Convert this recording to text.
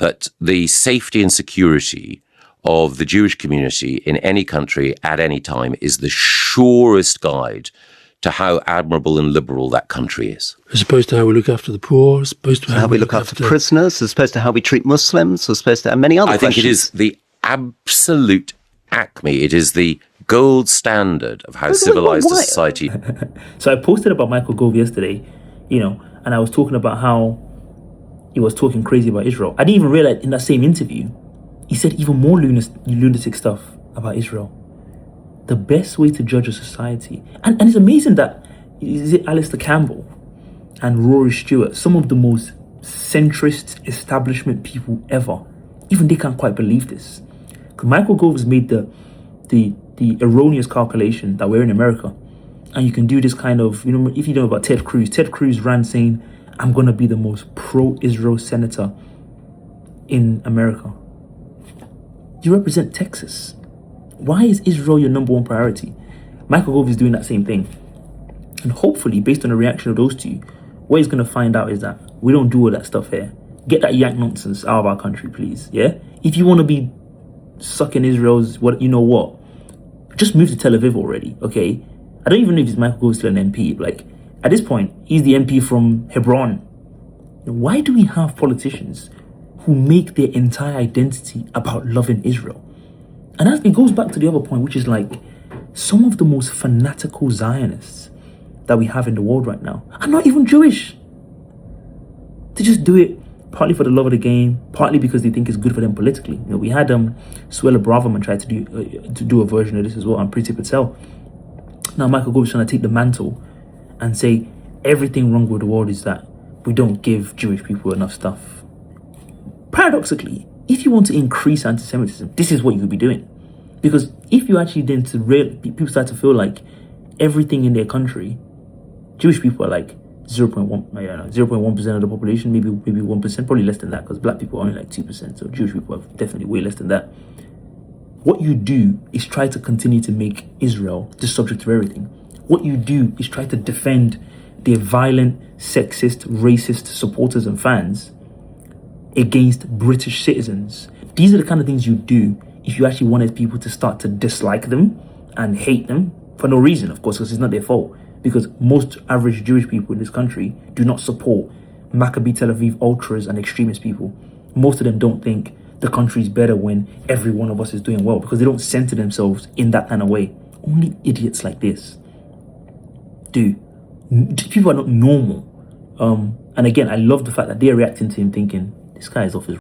that the safety and security of the Jewish community in any country at any time is the surest guide to how admirable and liberal that country is. As opposed to how we look after the poor, as opposed to how we look after prisoners, as opposed to how we treat Muslims, as opposed to many other questions. I think it is the absolute acme. It is the gold standard of how civilized a society. So I posted about Michael Gove yesterday, and I was talking about how he was talking crazy about Israel. I didn't even realize in that same interview, he said even more lunatic stuff about Israel. The best way to judge a society. And it's amazing that, is it Alistair Campbell and Rory Stewart, some of the most centrist establishment people ever, even they can't quite believe this. Because Michael Gove has made the erroneous calculation that we're in America. And you can do this kind of, if you know about Ted Cruz ran saying, I'm going to be the most pro-Israel senator in America. You represent Texas. Why is Israel your number one priority? Michael Gove is doing that same thing. And hopefully, based on the reaction of those two, what he's going to find out is that we don't do all that stuff here. Get that yank nonsense out of our country, please. Yeah? If you want to be sucking Israel's, just move to Tel Aviv already, okay? I don't even know if Michael Gove is still an MP. At this point, he's the MP from Hebron. Why do we have politicians who make their entire identity about loving Israel? And it goes back to the other point, which is some of the most fanatical Zionists that we have in the world right now are not even Jewish. They just do it partly for the love of the game, partly because they think it's good for them politically. We had Suella Braverman try to do a version of this as well, and Priti Patel. Now Michael Gove is trying to take the mantle and say everything wrong with the world is that we don't give Jewish people enough stuff. Paradoxically, if you want to increase anti-Semitism, this is what you would be doing. Because if you actually people start to feel like everything in their country, Jewish people are 0.1% of the population, maybe 1%, probably less than that, because black people are only 2%, so Jewish people are definitely way less than that. What you do is try to continue to make Israel the subject of everything. What you do is try to defend their violent, sexist, racist supporters and fans against British citizens. These are the kind of things you do if you actually wanted people to start to dislike them and hate them for no reason, of course, because it's not their fault. Because most average Jewish people in this country do not support Maccabi Tel Aviv ultras and extremist people. Most of them don't think the country is better when every one of us is doing well, because they don't center themselves in that kind of way. Only idiots like this do. People are not normal. And again, I love the fact that they're reacting to him thinking, this guy is off his